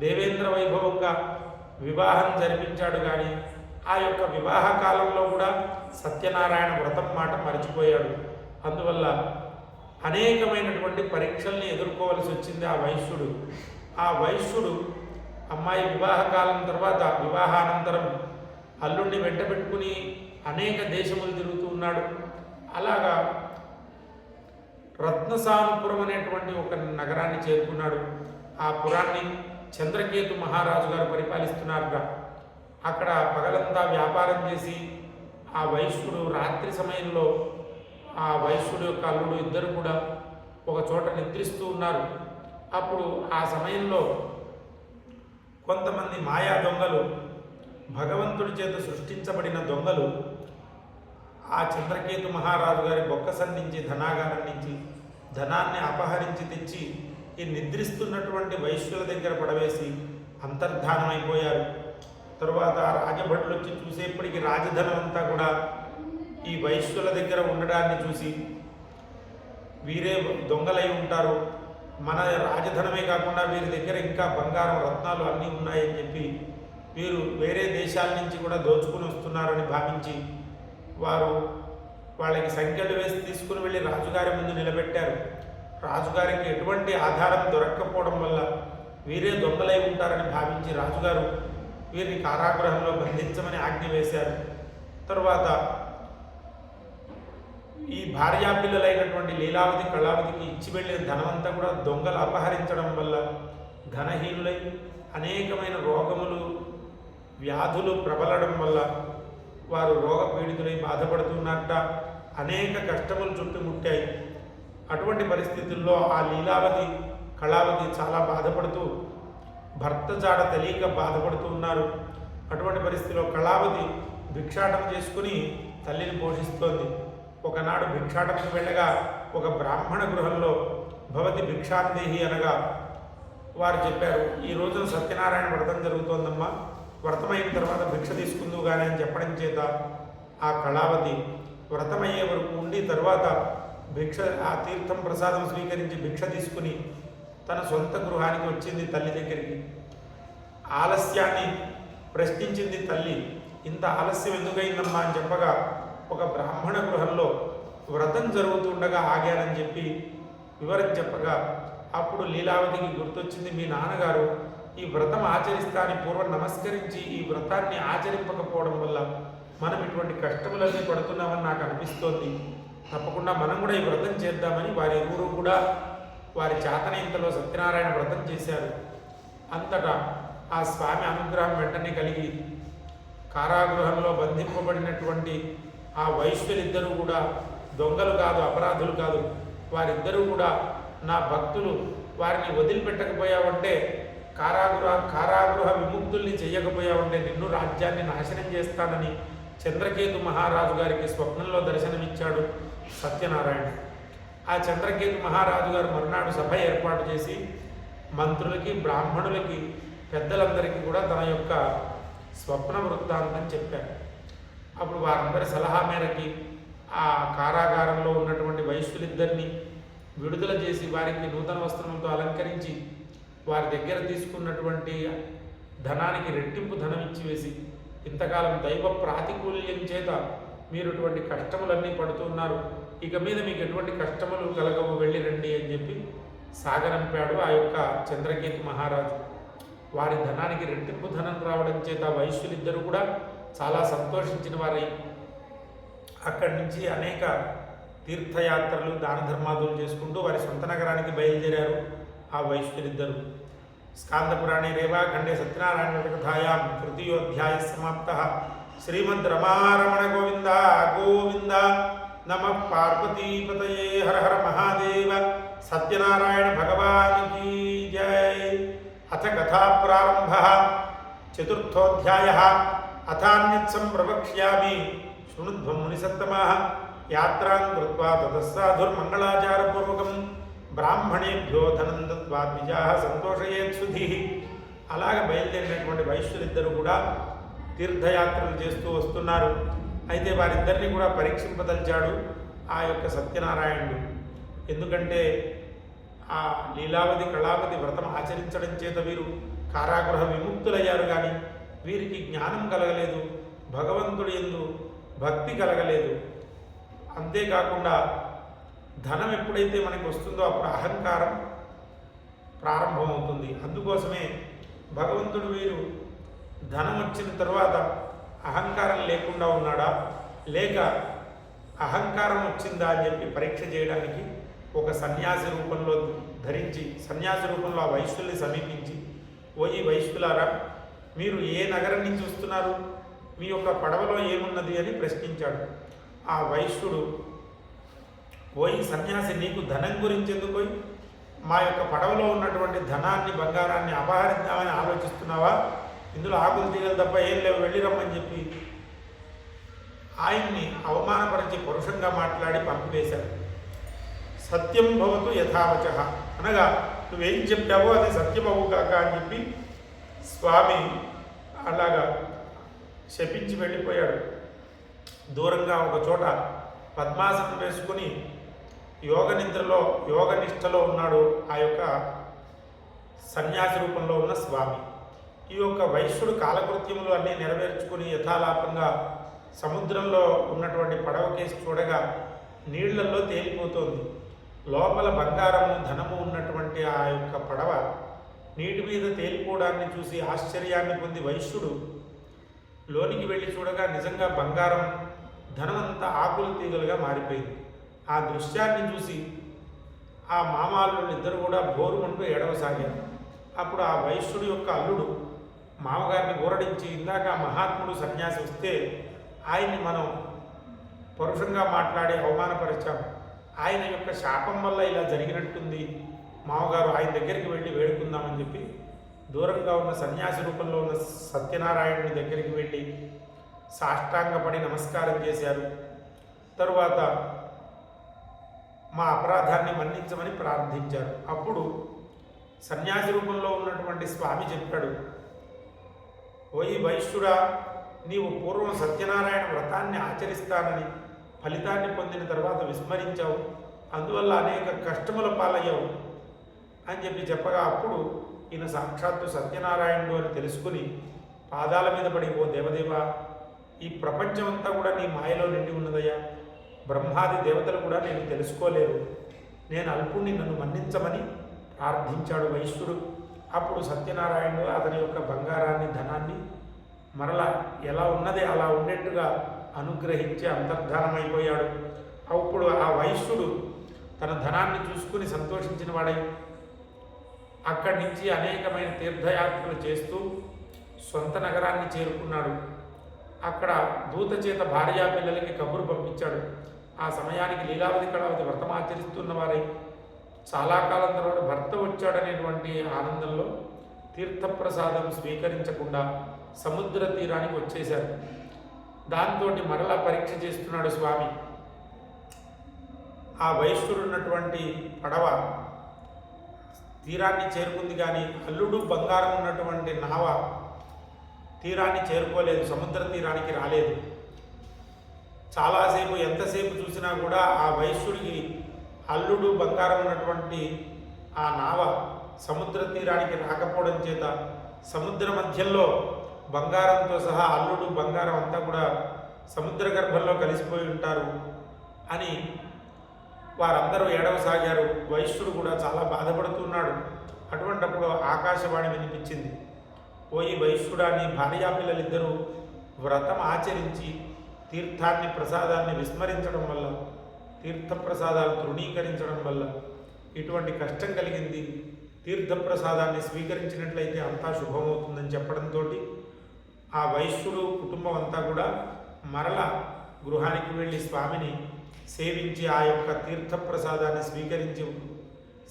దేవేంద్ర వైభవంగా వివాహం జరిపించాడు. కానీ ఆ యొక్క వివాహ కాలంలో కూడా సత్యనారాయణ వ్రతం మాట మరిచిపోయాడు. అందువల్ల అనేకమైనటువంటి పరీక్షల్ని ఎదుర్కోవలసి వచ్చింది ఆ వైశ్యుడు. ఆ వైశ్యుడు అమ్మాయి వివాహ కాలం తర్వాత వివాహానంతరం అల్లుడిని వెంట పెట్టుకుని అనేక దేశములు తిరుగుతూ ఉన్నాడు. అలాగా రత్నసానుపురం అనేటువంటి ఒక నగరాన్ని చేరుకున్నాడు. ఆ పురాన్ని చంద్రకేతు మహారాజు గారు పరిపాలిస్తున్నారుగా. అక్కడ పగలంతా వ్యాపారం చేసి ఆ వైశ్యుడు రాత్రి సమయంలో ఆ వైశ్యుడు యొక్క అల్లుడు ఇద్దరు కూడా ఒక చోట నిద్రిస్తూ ఉన్నారు. అప్పుడు ఆ సమయంలో కొంతమంది మాయా దొంగలు, భగవంతుడి చేత సృష్టించబడిన దొంగలు ఆ చంద్రకేతు మహారాజు గారి బొక్కసం నుంచి ధనాగారం నుంచి ధనాన్ని అపహరించి తెచ్చి ఈ నిద్రిస్తున్నటువంటి వైశ్యుల దగ్గర పడవేసి అంతర్ధానమైపోయారు. తరువాత రాజభటులు వచ్చి చూసేప్పటికీ రాజధనం అంతా కూడా ఈ వైశ్యుల దగ్గర ఉండడాన్ని చూసి వీరే దొంగలై ఉంటారు, మన రాజధనమే కాకుండా వీరి దగ్గర ఇంకా బంగారం రత్నాలు అన్నీ ఉన్నాయని చెప్పి వీరు వేరే దేశాల నుంచి కూడా దోచుకుని వస్తున్నారని భావించి వారు వాళ్ళకి సంఖ్యలు వేసి తీసుకుని వెళ్ళి రాజుగారి ముందు నిలబెట్టారు. రాజుగారికి ఎటువంటి ఆధారం దొరక్కపోవడం వల్ల వీరే దొంగలై ఉంటారని భావించి రాజుగారు వీరిని కారాగృహంలో బంధించమని ఆజ్ఞ వేశారు. తరువాత ఈ భార్యాపిల్లలైనటువంటి లీలావతి కళావతికి ఇచ్చి వెళ్ళిన ధనమంతా కూడా దొంగలు అపహరించడం వల్ల ధనహీనులై అనేకమైన రోగములు వ్యాధులు ప్రబలడం వల్ల వారు రోగ పీడితులై బాధపడుతున్నట్ట. అనేక కష్టములు చుట్టుముట్టాయి. అటువంటి పరిస్థితుల్లో ఆ లీలావతి కళావతి చాలా బాధపడుతూ భర్త జాడ తెలియక బాధపడుతూ ఉన్నారు. అటువంటి పరిస్థితిలో కళావతి భిక్షాటన చేసుకుని తల్లిని పోషిస్తోంది. ఒకనాడు భిక్షాటనకు వెళ్ళగా ఒక బ్రాహ్మణ గృహంలో భవతి భిక్షాందేహి అనగా వారు చెప్పారు, ఈ రోజున సత్యనారాయణ వ్రతం జరుగుతోందమ్మా, వ్రతమైన తర్వాత భిక్ష తీసుకుందువు కానీ అని చెప్పడం చేత ఆ కళావతి వ్రతమయ్యే వరకు ఉండి తర్వాత భిక్ష ఆ తీర్థం ప్రసాదం స్వీకరించి భిక్ష తీసుకుని తన సొంత గృహానికి వచ్చింది తల్లి దగ్గరికి. ఆలస్యాన్ని ప్రశ్నించింది తల్లి. ఇంత ఆలస్యం ఎందుకైందమ్మా అని చెప్పగా ఒక బ్రాహ్మణ గృహంలో వ్రతం జరుగుతుండగా ఆగానని చెప్పి వివరం చెప్పగా అప్పుడు లీలావతికి గుర్తొచ్చింది, మీ నాన్నగారు ఈ వ్రతం ఆచరిస్తానని పూర్వం నమస్కరించి ఈ వ్రతాన్ని ఆచరింపకపోవడం వల్ల మనం ఇటువంటి కష్టములన్నీ పడుతున్నామని నాకు అనిపిస్తోంది. తప్పకుండా మనం కూడా ఈ వ్రతం చేద్దామని వారి ఇరువురు కూడా వారి చేతనయంతలో సత్యనారాయణ వ్రతం చేశారు. అంతటా ఆ స్వామి అనుగ్రహం వెంటనే కలిగి కారాగృహంలో బంధింపబడినటువంటి ఆ వైశ్యులిద్దరూ కూడా దొంగలు కాదు, అపరాధులు కాదు, వారిద్దరూ కూడా నా భక్తులు, వారిని వదిలిపెట్టకపోయావంటే కారాగృహ విముక్తుల్ని చేయకపోయావంటే నిన్ను రాజ్యాన్ని నాశనం చేస్తానని చంద్రకేతు మహారాజు గారికి స్వప్నంలో దర్శనమిచ్చాడు సత్యనారాయణ. ఆ చంద్రకేతు మహారాజు గారు మరునాడు సభ ఏర్పాటు చేసి మంత్రులకి, బ్రాహ్మణులకి, పెద్దలందరికీ కూడా తన యొక్క స్వప్న వృత్తాంతం చెప్పారు. అప్పుడు వారందరి సలహా మేరకి ఆ కారాగారంలో ఉన్నటువంటి వైశ్యులిద్దరిని విడుదల చేసి వారికి నూతన వస్త్రంతో అలంకరించి వారి దగ్గర తీసుకున్నటువంటి ధనానికి రెట్టింపు ధనం ఇచ్చి వేసి, ఇంతకాలం దైవ ప్రాతికూల్యం చేత మీరు ఇటువంటి కష్టములన్నీ పడుతున్నారు, ఇక మీద మీకు ఎటువంటి కష్టములు కలగవు, వెళ్ళి రండి అని చెప్పి సాగనంపాడు ఆ యొక్క చంద్రకేతు మహారాజు. వారి ధనానికి రెట్టింపు ధనం రావడం చేత వైశ్యులిద్దరూ కూడా చాలా సంతోషించిన వారై అక్కడి నుంచి అనేక తీర్థయాత్రలు, దాన ధర్మాదులు చేసుకుంటూ వారి సొంత నగరానికి బయలుదేరారు ఆ వైశ్యులిద్దరూ. స్కాందపురాణే రేవాఖండే సత్యనారాయణ కథాయాం తృతీయోధ్యాయ సమాప్త. శ్రీమద్ రమారమణ గోవింద గోవింద. నమ పార్వతీపతయే. హర హర మహాదేవ. సత్యనారాయణ భగవానికి జయ. అథ కథా ప్రారంభ చతుర్థోధ్యాయ అథాన్యత్సం ప్రవక్ష్యామి శృణుధ్వం మునిసత్తమాః యాత్రాం కృత్వా తతః సాధుర్మంగళాచారపూర్వకం బ్రాహ్మణేభ్యో ధనం దత్వా ద్విజాః సంతోషయేత్సుధీః. అలాగే బయలుదేరినటువంటి వైశ్యులిద్దరూ కూడా తీర్థయాత్రలు చేస్తూ వస్తున్నారు. అయితే వారిద్దరిని కూడా పరీక్షింపదలిచాడు ఆ యొక్క సత్యనారాయణుడు. ఎందుకంటే ఆ లీలావతి కళావతి వ్రతం ఆచరించడం చేత వీరు కారాగృహ విముక్తులయ్యారు, కానీ వీరికి జ్ఞానం కలగలేదు, భగవంతుడి యందు భక్తి కలగలేదు. అంతేకాకుండా ధనం ఎప్పుడైతే మనకి వస్తుందో అప్పుడు అహంకారం ప్రారంభమవుతుంది. అందుకోసమే భగవంతుడు వీరు ధనం వచ్చిన తర్వాత అహంకారం లేకుండా ఉన్నాడా లేక అహంకారం వచ్చిందా అని చెప్పి పరీక్ష చేయడానికి ఒక సన్యాసి రూపంలో ధరించి సన్యాసి రూపంలో ఆ వైశ్యుల్ని సమీపించి, ఓ ఈ వైశ్యులారా, మీరు ఏ నగరం నుంచి వస్తున్నారు, మీ యొక్క పడవలో ఏమున్నది అని ప్రశ్నించాడు. ఆ వైశ్యుడు, ఓయి సన్యాసి, నీకు ధనం గురించి ఎందుకు, మా యొక్క పడవలో ఉన్నటువంటి ధనాన్ని బంగారాన్ని అపహరిద్దామని ఆలోచిస్తున్నావా? ఇందులో ఆకులు తీగలు తప్ప ఏం లేవు, వెళ్ళి రమ్మని చెప్పి ఆయన్ని అవమానపరిచి పరుషంగా మాట్లాడి పంపివేశాడు. సత్యం భవతు యథావచః, అనగా నువ్వేం చెప్పావో అది సత్యమవు కాక అని చెప్పి స్వామి అలాగా శపించి వెళ్ళిపోయాడు. దూరంగా ఒక చోట పద్మాసనం వేసుకుని యోగనిష్టలో ఉన్నాడు ఆ యొక్క సన్యాసి రూపంలో ఉన్న స్వామి. ఈ యొక్క వైశ్యుడు కాలకృత్యములు అన్నీ నెరవేర్చుకుని యథాలాపంగా సముద్రంలో ఉన్నటువంటి పడవ కేసి చూడగా నీళ్లలో తేలిపోతోంది. లోపల బంగారము ధనము ఉన్నటువంటి ఆ యొక్క పడవ నీటి మీద తేలిపోవడాన్ని చూసి ఆశ్చర్యాన్ని పొంది వైశ్యుడు లోనికి వెళ్ళి చూడగా నిజంగా బంగారం ధనమంతా ఆకులు తీగలుగా మారిపోయింది. ఆ దృశ్యాన్ని చూసి ఆ మామాళ్ళు ఇద్దరు కూడా బోరుమంటూ ఏడవసాగారు. అప్పుడు ఆ వైశ్యుడి యొక్క అల్లుడు మామగారిని ఊరడించి, ఇందాక ఆ మహాత్ముడు సన్యాసి వస్తే ఆయన్ని మనం పరుషంగా మాట్లాడి అవమానపరిచాం, ఆయన యొక్క శాపం వల్ల ఇలా జరిగినట్టుంది, మామగారు ఆయన దగ్గరికి వెళ్ళి వేడుకుందామని చెప్పి దూరంగా ఉన్న సన్యాసి రూపంలో ఉన్న సత్యనారాయణుని దగ్గరికి వెళ్ళి సాష్టాంగపడి నమస్కారం చేశారు. తరువాత మా అపరాధాన్ని మన్నించమని ప్రార్థించారు. అప్పుడు సన్యాసి రూపంలో ఉన్నటువంటి స్వామి చెప్పాడు, ఓయి వైశ్యుడా, నీవు పూర్వం సత్యనారాయణ వ్రతాన్ని ఆచరిస్తానని ఫలితాన్ని పొందిన తర్వాత విస్మరించావు, అందువల్ల అనేక కష్టముల పాలయ్యావు అని చెప్పగా అప్పుడు ఈయన సాక్షాత్తు సత్యనారాయణుడు అని తెలుసుకుని పాదాల మీద పడి, ఓ దేవదేవా, ఈ ప్రపంచం అంతా కూడా నీ మాయలో నిండి ఉన్నదయ్యా, బ్రహ్మాది దేవతలు కూడా నేను తెలుసుకోలేరు, నేను అల్పుణ్ణి, నన్ను మన్నించమని ప్రార్థించాడు వైశ్యుడు. అప్పుడు సత్యనారాయణుడు అతని యొక్క బంగారాన్ని ధనాన్ని మరలా ఎలా ఉన్నదే అలా ఉండేట్టుగా అనుగ్రహించి అంతర్ధానమైపోయాడు. అప్పుడు ఆ వైశ్యుడు తన ధనాన్ని చూసుకుని సంతోషించిన వాడై అక్కడి నుంచి అనేకమైన తీర్థయాత్రలు చేస్తూ సొంత నగరాన్ని చేరుకున్నాడు. అక్కడ దూత చేత భార్యా పిల్లలకి కబురు పంపించాడు. ఆ సమయానికి లీలావతి కళావతి వ్రతం ఆచరిస్తున్న వారై చాలా కాలం తర్వాత భర్త వచ్చాడనేటువంటి ఆనందంలో తీర్థప్రసాదం స్వీకరించకుండా సముద్ర తీరానికి వచ్చేశారు. దాంతో మరలా పరీక్ష చేస్తున్నాడు స్వామి. ఆ వైశ్యుడు ఉన్నటువంటి పడవ తీరాన్ని చేరుకుంది, కానీ అల్లుడు బంగారం ఉన్నటువంటి నావ తీరాన్ని చేరుకోలేదు, సముద్ర తీరానికి రాలేదు. చాలాసేపు ఎంతసేపు చూసినా కూడా ఆ వైశ్యుడికి అల్లుడు బంగారం ఉన్నటువంటి ఆ నావ సముద్ర తీరానికి రాకపోవడం చేత సముద్ర మధ్యలో బంగారంతో సహా అల్లుడు బంగారం అంతా కూడా సముద్ర గర్భంలో కలిసిపోయి ఉంటారు అని వారందరూ ఏడవసాగారు. వైశ్యుడు కూడా చాలా బాధపడుతున్నాడు. అటువంటప్పుడు ఆకాశవాణి వినిపించింది, ఓ ఈ వైశ్యుడా, నీ భార్యా పిల్లలిద్దరూ వ్రతం ఆచరించి తీర్థాన్ని ప్రసాదాన్ని విస్మరించడం వల్ల, తీర్థప్రసాదాలు తృణీకరించడం వల్ల ఇటువంటి కష్టం కలిగింది. తీర్థప్రసాదాన్ని స్వీకరించినట్లయితే అంతా శుభమవుతుందని చెప్పడంతో ఆ వైశ్యుడు కుటుంబం అంతా కూడా మరల గృహానికి వెళ్ళి స్వామిని సేవించి ఆ యొక్క తీర్థప్రసాదాన్ని స్వీకరించి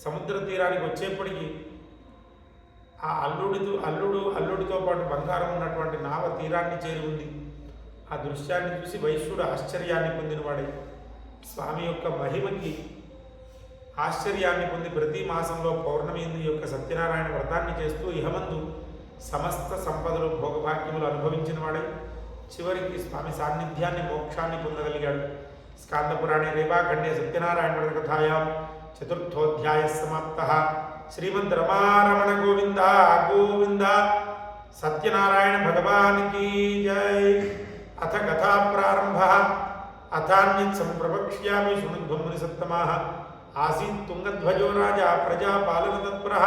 సముద్ర తీరానికి వచ్చేప్పటికీ ఆ అల్లుడితో పాటు బంగారం ఉన్నటువంటి నావ తీరాన్ని చేరి ఉంది. ఆ దృశ్యాన్ని చూసి వైశ్యుడు ఆశ్చర్యాన్ని పొందినవాడే స్వామి యొక్క మహిమకి ఆశ్చర్యాన్ని పొంది ప్రతి మాసంలో పౌర్ణమి యొక్క సత్యనారాయణ వ్రతాన్ని చేస్తూ ఇహమందు సమస్త సంపదలు భోగభాగ్యములు అనుభవించిన వాడై చివరికి స్వామి సాన్నిధ్యాన్ని మోక్షాన్ని పొందగలిగాడు. స్కాందపురాణే రేవాఖండే సత్యనారాయణ వ్రతకథాయాం చతుర్థోధ్యాయ సమాప్త. శ్రీమద్ రమారమణ గోవింద గోవింద. సత్యనారాయణ భగవానికి జై. అథ కథా ప్రారంభ. అథాన్యత్ సంప్రవక్ష్యామి శృణుధ్వం మునిసత్తమాః. ఆసీత్ తుంగధ్వజో రాజా ప్రజాపాలన తత్పరః.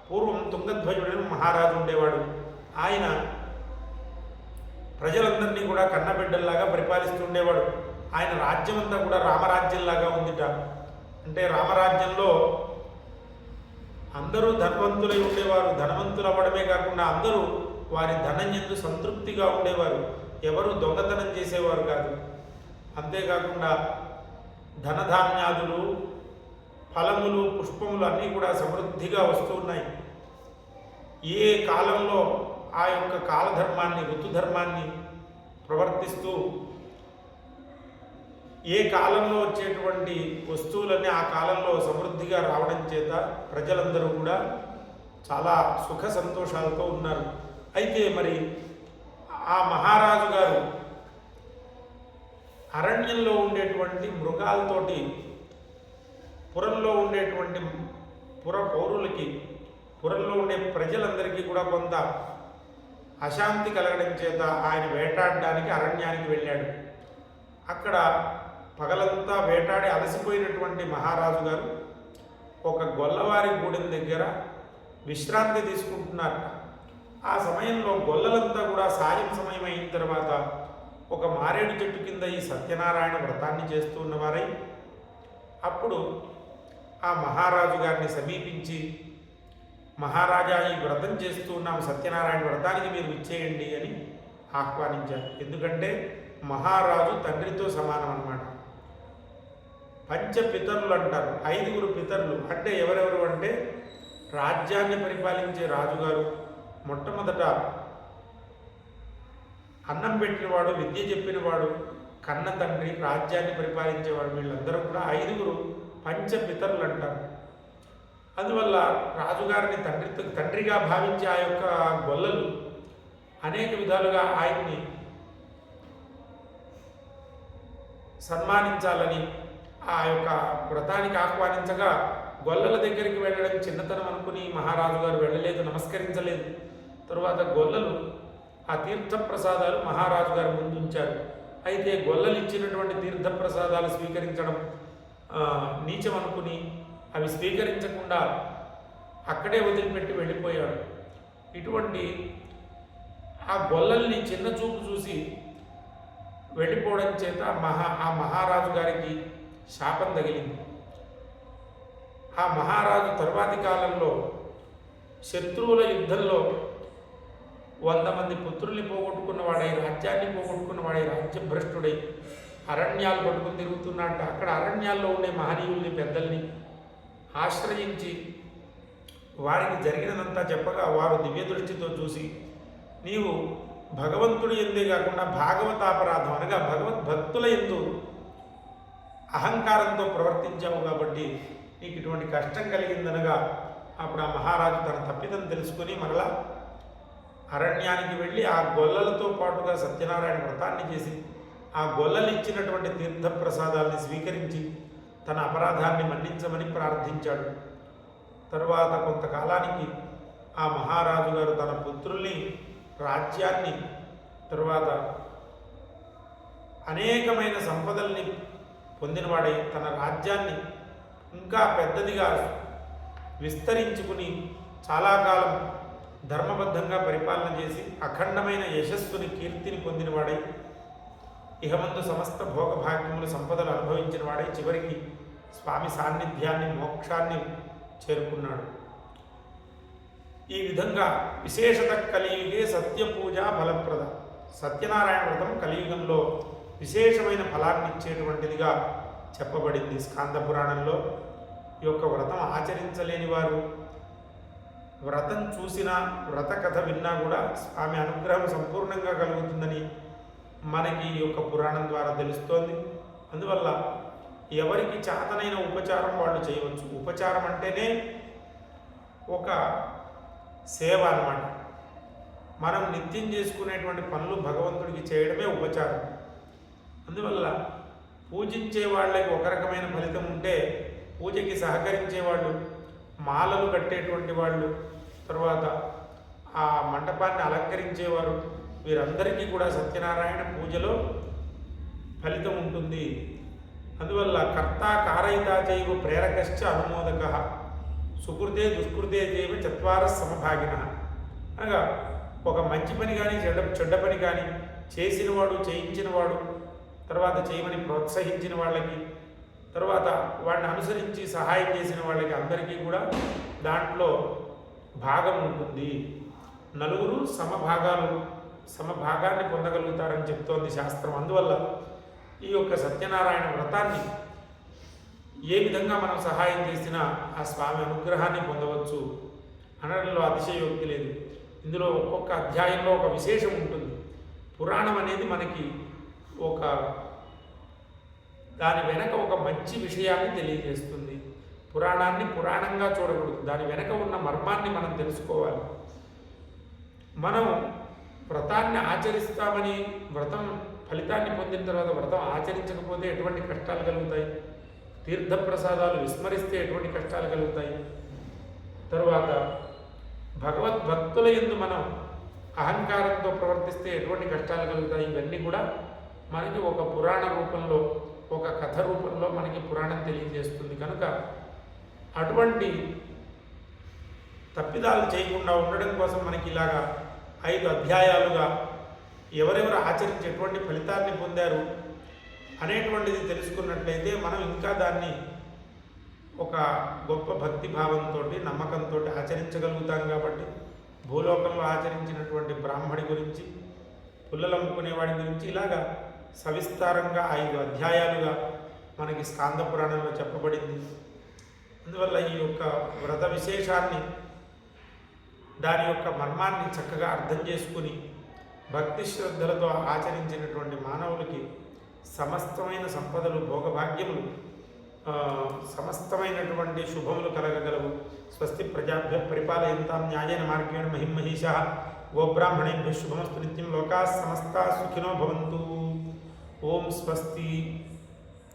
పూర్వం తుంగధ్వజుడని మహారాజు ఉండేవాడు. ఆయన ప్రజలందరినీ కూడా కన్నబిడ్డల్లాగా పరిపాలిస్తూ ఉండేవాడు. ఆయన రాజ్యం అంతా కూడా రామరాజ్యంలాగా ఉందిట. అంటే రామరాజ్యంలో అందరూ ధనవంతులై ఉండేవారు. ధనవంతులు అవ్వడమే కాకుండా అందరూ వారి ధనం యందు సంతృప్తిగా ఉండేవారు. ఎవరు దొంగతనం చేసేవారు కాదు. అంతేకాకుండా ధనధాన్యాదులు, ఫలములు, పుష్పములు అన్నీ కూడా సమృద్ధిగా వస్తూ ఉన్నాయి. ఏ కాలంలో ఆ యొక్క కాలధర్మాన్ని, ఋతుధర్మాన్ని ప్రవర్తిస్తూ ఏ కాలంలో వచ్చేటువంటి వస్తువులన్నీ ఆ కాలంలో సమృద్ధిగా రావడం చేత ప్రజలందరూ కూడా చాలా సుఖ సంతోషాలతో ఉన్నారు. అయితే మరి ఆ మహారాజు గారు అరణ్యంలో ఉండేటువంటి మృగాలతోటి పురంలో ఉండేటువంటి పౌరులకి, పురంలో ఉండే ప్రజలందరికీ కూడా కొంత అశాంతి కలగడం చేత ఆయన వేటాడడానికి అరణ్యానికి వెళ్ళాడు. అక్కడ పగలంతా వేటాడి అలసిపోయినటువంటి మహారాజు గారు ఒక గొల్లవారి గూడెం దగ్గర విశ్రాంతి తీసుకుంటున్నారు. ఆ సమయంలో గొల్లలంతా కూడా సాయం సమయం అయిన తర్వాత ఒక మారేడు చెట్టు కింద ఈ సత్యనారాయణ వ్రతాన్ని చేస్తూ ఉన్నవారై అప్పుడు ఆ మహారాజు గారిని సమీపించి, మహారాజా ఈ వ్రతం చేస్తూ ఉన్నాం, సత్యనారాయణ వ్రతానికి మీరు ఇచ్చేయండి అని ఆహ్వానించారు. ఎందుకంటే మహారాజు తండ్రితో సమానం అన్నమాట. పంచపితరులు అంటారు. 5 పితరులు అంటే ఎవరెవరు అంటే రాజ్యాన్ని పరిపాలించే రాజుగారు, మొట్టమొదట అన్నం పెట్టినవాడు, విద్య చెప్పినవాడు, కన్న తండ్రి, రాజ్యాన్ని పరిపాలించేవాడు, వీళ్ళందరూ కూడా 5 పంచపితరులు అంటారు. అందువల్ల రాజుగారిని తండ్రిగా భావించి ఆ యొక్క గొల్లలు అనేక విధాలుగా ఆయన్ని సన్మానించాలని ఆ యొక్క వ్రతానికి ఆహ్వానించగా గొల్లల దగ్గరికి వెళ్ళడం చిన్నతనం అనుకుని మహారాజు గారు వెళ్ళలేదు, నమస్కరించలేదు. తరువాత గొల్లలు ఆ తీర్థప్రసాదాలు మహారాజు గారు ముందుంచారు. అయితే గొల్లలు ఇచ్చినటువంటి తీర్థప్రసాదాలు స్వీకరించడం నీచం అనుకుని అవి స్వీకరించకుండా అక్కడే వదిలిపెట్టి వెళ్ళిపోయాడు. ఇటువంటి ఆ గొల్లల్ని చిన్న చూపు చూసి వెళ్ళిపోవడం చేత ఆ మహారాజు గారికి శాపం తగిలింది. ఆ మహారాజు తరువాతి కాలంలో శత్రువుల యుద్ధంలో 100 మంది పుత్రుల్ని పోగొట్టుకున్నవాడై, రాజ్యాన్ని పోగొట్టుకున్నవాడై, రాజ్యభ్రష్టుడై అరణ్యాలు పట్టుకుని తిరుగుతున్నట్ట. అక్కడ అరణ్యాల్లో ఉండే మహనీయుల్ని, పెద్దల్ని ఆశ్రయించి వారికి జరిగినదంతా చెప్పగా వారు దివ్య దృష్టితో చూసి, నీవు భగవంతుడి ఎందే కాకుండా భాగవతాపరాధం అనగా భగవద్భక్తుల యందు అహంకారంతో ప్రవర్తించావు కాబట్టి నీకు ఇటువంటి కష్టం కలిగిందనగా అప్పుడు ఆ మహారాజు తన తప్పిదం తెలుసుకుని మరలా అరణ్యానికి వెళ్ళి ఆ గొల్లలతో పాటుగా సత్యనారాయణ వ్రతాన్ని చేసి ఆ గొల్లలు ఇచ్చినటువంటి తీర్థప్రసాదాలని స్వీకరించి తన అపరాధాన్ని మన్నించమని ప్రార్థించాడు. తరువాత కొంతకాలానికి ఆ మహారాజు గారు తన పుత్రుల్ని, రాజ్యాన్ని, తరువాత అనేకమైన సంపదల్ని పొందినవాడై తన రాజ్యాన్ని ఇంకా పెద్దదిగా విస్తరించుకుని చాలా కాలం ధర్మబద్ధంగా పరిపాలన చేసి అఖండమైన యశస్సుని, కీర్తిని పొందినవాడై ఇహమందు సమస్త భోగభాగ్యములు, సంపదలు అనుభవించిన వాడై చివరికి స్వామి సాన్నిధ్యాన్ని, మోక్షాన్ని చేరుకున్నాడు. ఈ విధంగా విశేషత కలియుగే సత్యపూజ ఫలప్రద. సత్యనారాయణ వ్రతం కలియుగంలో విశేషమైన ఫలాన్ని ఇచ్చేటువంటిదిగా చెప్పబడింది స్కాంద పురాణంలో. ఈ యొక్క వ్రతం ఆచరించలేని వారు వ్రతం చూసినా వ్రత కథ విన్నా కూడా ఆమె అనుగ్రహం సంపూర్ణంగా కలుగుతుందని మనకి ఈ యొక్క పురాణం ద్వారా తెలుస్తోంది. అందువల్ల ఎవరికి చేతనైన ఉపచారం వాళ్ళు చేయవచ్చు. ఉపచారం అంటేనే ఒక సేవ అన్నమాట. మనం నిత్యం చేసుకునేటువంటి పనులు భగవంతుడికి చేయడమే ఉపచారం. అందువల్ల పూజించే వాళ్ళకి ఒక రకమైన ఫలితం ఉంటే, పూజకి సహకరించే వాళ్ళు, మాలలు కట్టేటువంటి వాళ్ళు, తర్వాత ఆ మంటపాన్ని అలంకరించేవారు, వీరందరికీ కూడా సత్యనారాయణ పూజలో ఫలితం ఉంటుంది. అందువల్ల కర్త కారయిత చైవ ప్రేరకశ్చ అనుమోదక సుకృతే దుష్కృతే చైవ చత్వార సమభాగిన. అనగా ఒక మంచి పని కానీ చెడ్డ పని కానీ చేసినవాడు, చేయించినవాడు, తర్వాత చేయమని ప్రోత్సహించిన వాళ్ళకి, తర్వాత వాడిని అనుసరించి సహాయం చేసిన వాళ్ళకి అందరికీ కూడా దాంట్లో భాగం ఉంటుంది. నలుగురు సమభాగాన్ని పొందగలుగుతారని చెప్తోంది శాస్త్రం. అందువల్ల ఈ యొక్క సత్యనారాయణ వ్రతాన్ని ఏ విధంగా మనం సహాయం చేసినా ఆ స్వామి అనుగ్రహాన్ని పొందవచ్చు అనడంలో అతిశయోక్తి లేదు. ఇందులో ఒక్కొక్క అధ్యాయంలో ఒక విశేషం ఉంటుంది. పురాణం అనేది మనకి దాని వెనక ఒక మంచి విషయాన్ని తెలియజేస్తుంది. పురాణాన్ని పురాణంగా చూడకూడదు, దాని వెనక ఉన్న మర్మాన్ని మనం తెలుసుకోవాలి. మనం వ్రతాన్ని ఆచరిస్తామని వ్రతం ఫలితాన్ని పొందిన తర్వాత వ్రతం ఆచరించకపోతే ఎటువంటి కష్టాలు కలుగుతాయి, తీర్థప్రసాదాలు విస్మరిస్తే ఎటువంటి కష్టాలు కలుగుతాయి, తర్వాత భగవద్భక్తుల యందు మనం అహంకారంతో ప్రవర్తిస్తే ఎటువంటి కష్టాలు కలుగుతాయి. ఇవన్నీ కూడా మనకి ఒక పురాణ రూపంలో, ఒక కథ రూపంలో మనకి పురాణం తెలియజేస్తుంది. కనుక అటువంటి తప్పిదాలు చేయకుండా ఉండడం కోసం మనకి ఇలాగా 5 అధ్యాయాలుగా ఎవరెవరు ఆచరించి ఎటువంటి ఫలితాన్ని పొందారు అనేటువంటిది తెలుసుకున్నట్లయితే మనం ఇంకా దాన్ని ఒక గొప్ప భక్తి భావంతో, నమ్మకంతో ఆచరించగలుగుతాం. కాబట్టి భూలోకంలో ఆచరించినటువంటి బ్రాహ్మడి గురించి, పుల్లలమ్ముకునేవాడి గురించి ఇలాగా సవిస్తారంగా 5 అధ్యాయాలుగా మనకి స్కాంద పురాణంలో చెప్పబడింది. అందువల్ల ఈ యొక్క వ్రత విశేషాన్ని, దాని యొక్క మర్మాన్ని చక్కగా అర్థం చేసుకుని భక్తి శ్రద్ధలతో ఆచరించినటువంటి మానవులకి సమస్తమైన సంపదలు, భోగభాగ్యములు, సమస్తమైనటువంటి శుభములు కలగగలవు. స్వస్తి ప్రజాభ్య పరిపాలయంతాం న్యాయేన మార్గేణ మహిమహీషా గోబ్రాహ్మణేభ్య శుభమస్తు నిత్యం. లోకాః సమస్తాః సుఖినో భవంతు. ఓం స్వస్తి.